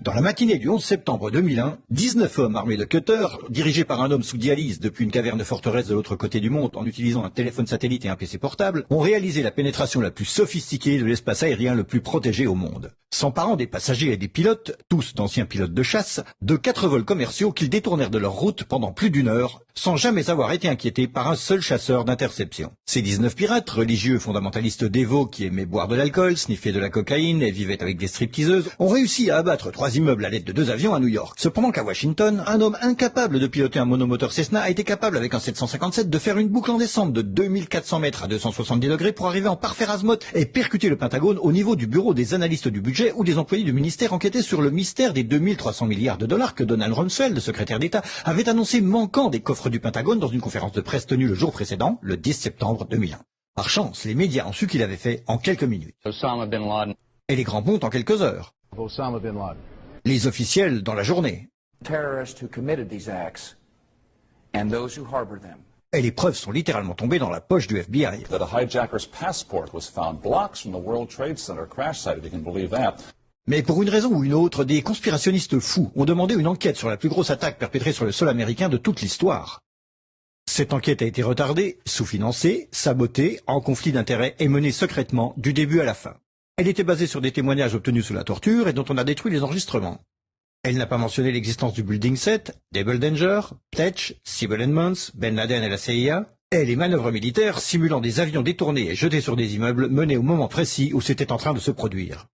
Dans la matinée du 11 septembre 2001, 19 hommes armés de cutters, dirigés par un homme sous dialyse depuis une caverne forteresse de l'autre côté du monde en utilisant un téléphone satellite et un PC portable, ont réalisé la pénétration la plus sophistiquée de l'espace aérien le plus protégé au monde. S'emparant des passagers et des pilotes, tous d'anciens pilotes de chasse, de 4 vols commerciaux qu'ils détournèrent de leur route pendant plus d'1 heure, sans jamais avoir été inquiétés par un seul chasseur d'interception. Ces 19 pirates, religieux fondamentalistes dévots qui aimaient boire de l'alcool, sniffer de la cocaïne et vivaient avec des stripteaseuses, ont réussi à abattre 3 immeubles à l'aide de 2 avions à New York. Cependant qu'à Washington, un homme incapable de piloter un monomoteur Cessna a été capable avec un 757 de faire une boucle en descente de 2400 mètres à 270 degrés pour arriver en parfait azimuth et percuter le Pentagone au niveau du bureau des analystes du budget où des employés du ministère enquêtaient sur le mystère des 2300 milliards de dollars que Donald Rumsfeld, secrétaire d'État, avait annoncé manquant des coffres du Pentagone dans une conférence de presse tenue le jour précédent, le 10 septembre 2001. Par chance, les médias ont su qu'il avait fait en quelques minutes. Osama bin Laden. Et les grands ponts en quelques heures. Osama bin Laden. Les officiels dans la journée. Terrorists who committed these acts and those who harbor them. Et les preuves sont littéralement tombées dans la poche du FBI. That a hijacker's passport was found blocks from the World Trade Center crash site, if you can believe that. Mais pour une raison ou une autre, des conspirationnistes fous ont demandé une enquête sur la plus grosse attaque perpétrée sur le sol américain de toute l'histoire. Cette enquête a été retardée, sous-financée, sabotée, en conflit d'intérêts et menée secrètement du début à la fin. Elle était basée sur des témoignages obtenus sous la torture et dont on a détruit les enregistrements. Elle n'a pas mentionné l'existence du Building 7, Double Danger, Pletch, Sybil Edmonds, Ben Laden et la CIA, et les manœuvres militaires simulant des avions détournés et jetés sur des immeubles menées au moment précis où c'était en train de se produire.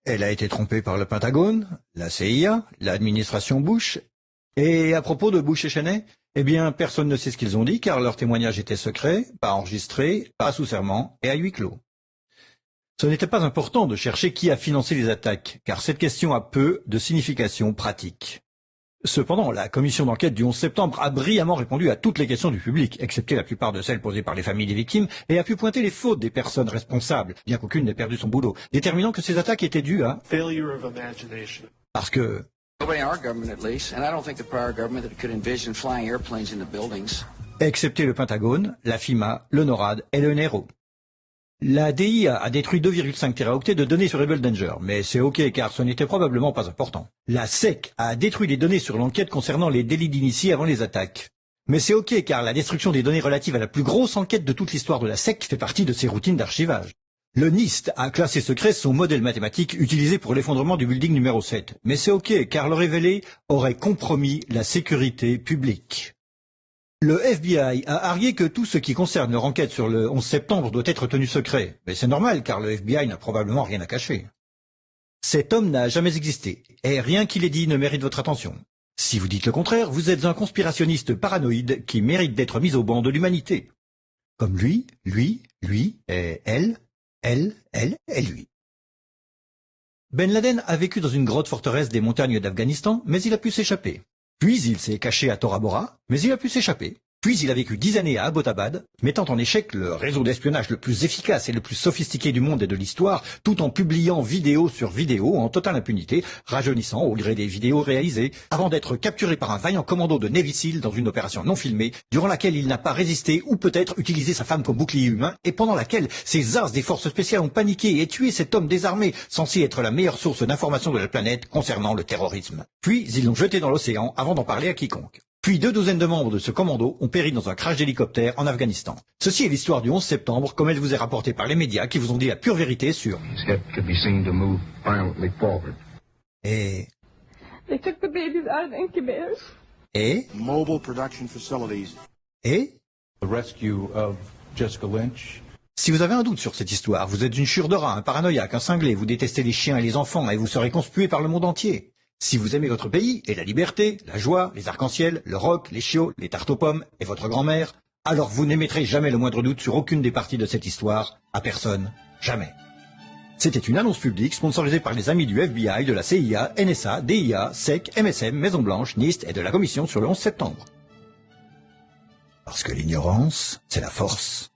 Elle a été trompée par le Pentagone, la CIA, l'administration Bush. Et à propos de Bush et Cheney, eh bien, personne ne sait ce qu'ils ont dit car leur témoignage était secret, pas enregistré, pas sous serment et à huis clos. Ce n'était pas important de chercher qui a financé les attaques, car cette question a peu de signification pratique. Cependant, la commission d'enquête du 11 septembre a brillamment répondu à toutes les questions du public, excepté la plupart de celles posées par les familles des victimes, et a pu pointer les fautes des personnes responsables, bien qu'aucune n'ait perdu son boulot, déterminant que ces attaques étaient dues à... Parce que... Excepté le Pentagone, la FIMA, le NORAD et le NRO. La DIA a détruit 2,5 téraoctets de données sur Double Danger, mais c'est ok car ce n'était probablement pas important. La SEC a détruit les données sur l'enquête concernant les délits d'initiés avant les attaques. Mais c'est ok car la destruction des données relatives à la plus grosse enquête de toute l'histoire de la SEC fait partie de ses routines d'archivage. Le NIST a classé secret son modèle mathématique utilisé pour l'effondrement du building numéro 7. Mais c'est ok car le révélé aurait compromis la sécurité publique. Le FBI a argué que tout ce qui concerne leur enquête sur le 11 septembre doit être tenu secret. Mais c'est normal car le FBI n'a probablement rien à cacher. Cet homme n'a jamais existé et rien qu'il ait dit ne mérite votre attention. Si vous dites le contraire, vous êtes un conspirationniste paranoïde qui mérite d'être mis au banc de l'humanité. Comme lui et elle et lui. Ben Laden a vécu dans une grotte forteresse des montagnes d'Afghanistan, mais il a pu s'échapper. Puis il s'est caché à Tora Bora, mais il a pu s'échapper. Puis il a vécu 10 années à Abbottabad, mettant en échec le réseau d'espionnage le plus efficace et le plus sophistiqué du monde et de l'histoire, tout en publiant vidéo sur vidéo en totale impunité, rajeunissant au gré des vidéos réalisées, avant d'être capturé par un vaillant commando de Navy Seal dans une opération non filmée, durant laquelle il n'a pas résisté ou peut-être utilisé sa femme comme bouclier humain, et pendant laquelle ces as des forces spéciales ont paniqué et tué cet homme désarmé, censé être la meilleure source d'information de la planète concernant le terrorisme. Puis ils l'ont jeté dans l'océan avant d'en parler à quiconque. Puis 2 douzaines de membres de ce commando ont péri dans un crash d'hélicoptère en Afghanistan. Ceci est l'histoire du 11 septembre, comme elle vous est rapportée par les médias qui vous ont dit la pure vérité sur... Et... Et... Mobile production facilities. Et... The rescue of Jessica Lynch. Si vous avez un doute sur cette histoire, vous êtes une chure de rat, un paranoïaque, un cinglé, vous détestez les chiens et les enfants et vous serez conspué par le monde entier. Si vous aimez votre pays et la liberté, la joie, les arcs-en-ciel, le rock, les chiots, les tartes aux pommes et votre grand-mère, alors vous n'émettrez jamais le moindre doute sur aucune des parties de cette histoire, à personne, jamais. C'était une annonce publique sponsorisée par les amis du FBI, de la CIA, NSA, DIA, SEC, MSM, Maison-Blanche, NIST et de la Commission sur le 11 septembre. Parce que l'ignorance, c'est la force.